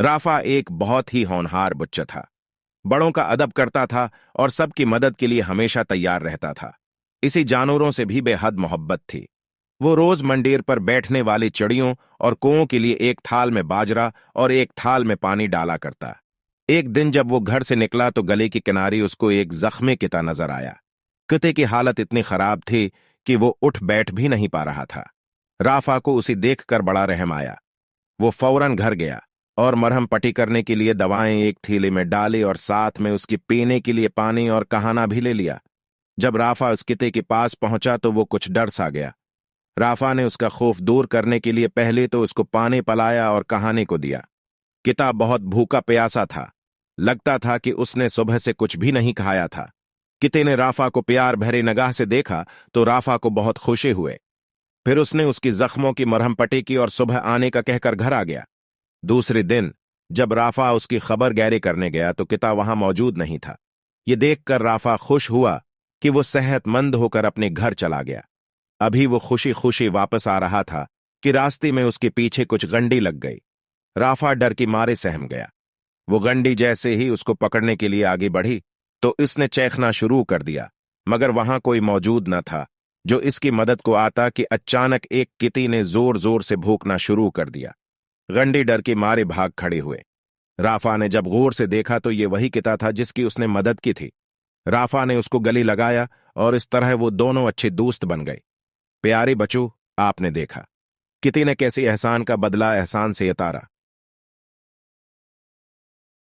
Rafa एक बहुत ही होनहार बच्चा था। बड़ों का अदब करता था और सबकी मदद के लिए हमेशा तैयार रहता था। इसी जानवरों से भी बेहद मोहब्बत थी। वो रोज मंडेर पर बैठने वाली चिड़ियों और कौओं के लिए एक थाल में बाजरा और एक थाल में पानी डाला करता। एक दिन जब वो घर से निकला तो गले की किनारी उसको एक जख्मी किता नजर आया। किते की हालत इतनी खराब थी कि वो उठ बैठ भी नहीं पा रहा था। राफा को उसे देखकर बड़ा रहम आया। वो फौरन घर गया और मरहम पट्टी करने के लिए दवाएं एक थैले में डाली और साथ में उसकी पीने के लिए पानी और कहाना भी ले लिया। जब राफा उस किते के पास पहुंचा तो वो कुछ डर सा गया। राफा ने उसका खौफ दूर करने के लिए पहले तो उसको पानी पिलाया और कहाने को दिया। किता बहुत भूखा प्यासा था। लगता था कि उसने सुबह से कुछ भी नहीं खाया था। किते ने राफा को प्यार भरे निगाह से देखा तो राफा को बहुत खुशी हुए। फिर उसने उसकी जख्मों की मरहम पट्टी की और सुबह आने का कहकर घर आ गया। दूसरे दिन जब राफा उसकी खबर गैरी करने गया तो किता वहां मौजूद नहीं था। ये देखकर राफा खुश हुआ कि वो सेहतमंद होकर अपने घर चला गया। अभी वो खुशी खुशी वापस आ रहा था कि रास्ते में उसके पीछे कुछ गंडी लग गई। राफा डर की मारे सहम गया। वो गंडी जैसे ही उसको पकड़ने के लिए आगे बढ़ी तो इसने चैखना शुरू कर दिया, मगर वहां कोई मौजूद न था जो इसकी मदद को आता कि अचानक एक किती ने जोर जोर से भूखना शुरू कर दिया। गंडी डर के मारे भाग खड़े हुए। राफा ने जब गौर से देखा तो ये वही किता था जिसकी उसने मदद की थी। राफा ने उसको गले लगाया और इस तरह वो दोनों अच्छे दोस्त बन गए। प्यारे बच्चों, आपने देखा किती ने कैसे एहसान का बदला एहसान से उतारा।